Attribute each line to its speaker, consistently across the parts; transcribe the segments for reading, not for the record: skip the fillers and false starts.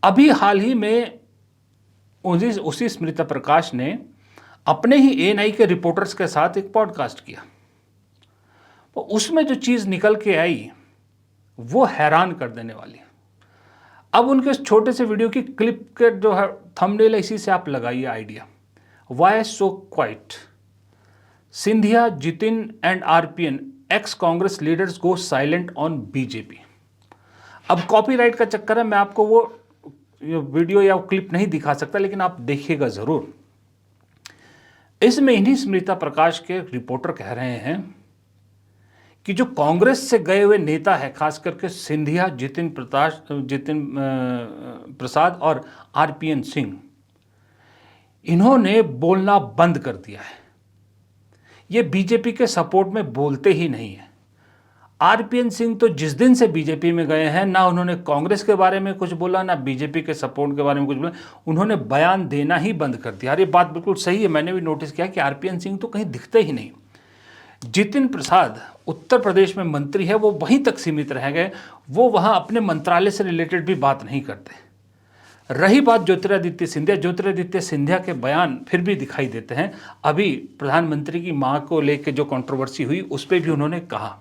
Speaker 1: अभी हाल ही में उसी स्मृति प्रकाश ने अपने ही एएनआई के रिपोर्टर्स के साथ एक पॉडकास्ट किया। तो उसमें जो चीज़ निकल के आई वो हैरान कर देने वाली है। अब उनके इस छोटे से वीडियो की क्लिप के जो है थंबनेल, इसी से आप लगाइए idea. Why so quiet, Scindia, Jitin and RPN ex Congress leaders go silent on BJP. अब कॉपीराइट का चक्कर है, मैं आपको वो वीडियो या क्लिप नहीं दिखा सकता, लेकिन आप देखिएगा जरूर। इसमें इन्हीं स्मृति प्रकाश के रिपोर्टर कह रहे हैं कि जो कांग्रेस से गए हुए नेता है, खास करके सिंधिया, जितिन प्रसाद और आरपीएन सिंह, इन्होंने बोलना बंद कर दिया है। ये बीजेपी के सपोर्ट में बोलते ही नहीं है। आरपीएन सिंह तो जिस दिन से बीजेपी में गए हैं, ना उन्होंने कांग्रेस के बारे में कुछ बोला, ना बीजेपी के सपोर्ट के बारे में कुछ बोला, उन्होंने बयान देना ही बंद कर दिया। और ये बात बिल्कुल सही है, मैंने भी नोटिस किया कि आरपीएन सिंह तो कहीं दिखते ही नहीं। जितिन प्रसाद उत्तर प्रदेश में मंत्री है, वो वहीं तक सीमित रह गए, वो वहाँ अपने मंत्रालय से रिलेटेड भी बात नहीं करते। रही बात ज्योतिरादित्य सिंधिया के बयान फिर भी दिखाई देते हैं। अभी प्रधानमंत्री की मां को लेकर जो कंट्रोवर्सी हुई उस पर भी उन्होंने कहा,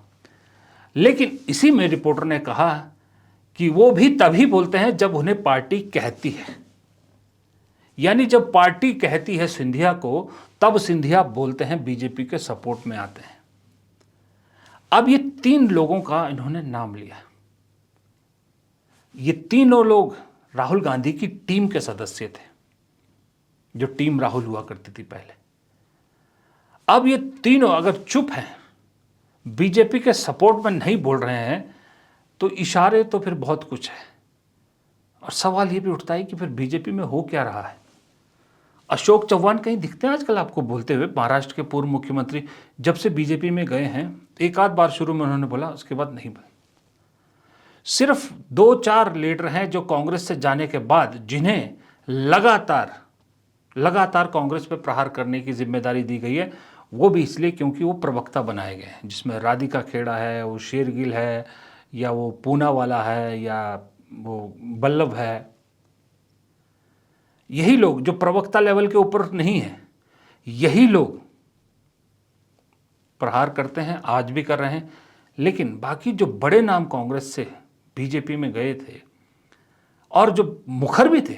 Speaker 1: लेकिन इसी में रिपोर्टर ने कहा कि वो भी तभी बोलते हैं जब उन्हें पार्टी कहती है। यानी जब पार्टी कहती है सिंधिया को, तब सिंधिया बोलते हैं, बीजेपी के सपोर्ट में आते हैं। अब ये 3 लोगों का इन्होंने नाम लिया। ये तीनों लोग राहुल गांधी की टीम के सदस्य थे, जो टीम राहुल हुआ करती थी पहले। अब ये तीनों अगर चुप हैं, बीजेपी के सपोर्ट में नहीं बोल रहे हैं, तो इशारे तो फिर बहुत कुछ है। और सवाल ये भी उठता है कि फिर बीजेपी में हो क्या रहा है। अशोक चव्हाण कहीं दिखते हैं आजकल आपको बोलते हुए? महाराष्ट्र के पूर्व मुख्यमंत्री जब से बीजेपी में गए हैं, एक आध बार शुरू में उन्होंने बोला, उसके बाद नहीं बोला। सिर्फ 2-4 लीडर हैं जो कांग्रेस से जाने के बाद जिन्हें लगातार कांग्रेस पर प्रहार करने की जिम्मेदारी दी गई है, वो भी इसलिए क्योंकि वो प्रवक्ता बनाए गए हैं, जिसमें राधिका खेड़ा है, वो शेरगिल है, या वो पूना वाला है, या वो बल्लभ है। यही लोग जो प्रवक्ता लेवल के ऊपर नहीं है, यही लोग प्रहार करते हैं, आज भी कर रहे हैं। लेकिन बाकी जो बड़े नाम कांग्रेस से बीजेपी में गए थे और जो मुखर भी थे,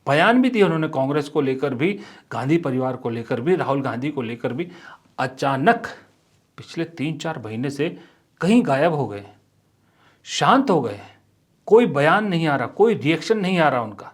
Speaker 1: बयान भी दिए उन्होंने कांग्रेस को लेकर भी, गांधी परिवार को लेकर भी, राहुल गांधी को लेकर भी, अचानक पिछले 3-4 महीने से कहीं गायब हो गए, शांत हो गए। कोई बयान नहीं आ रहा, कोई रिएक्शन नहीं आ रहा उनका।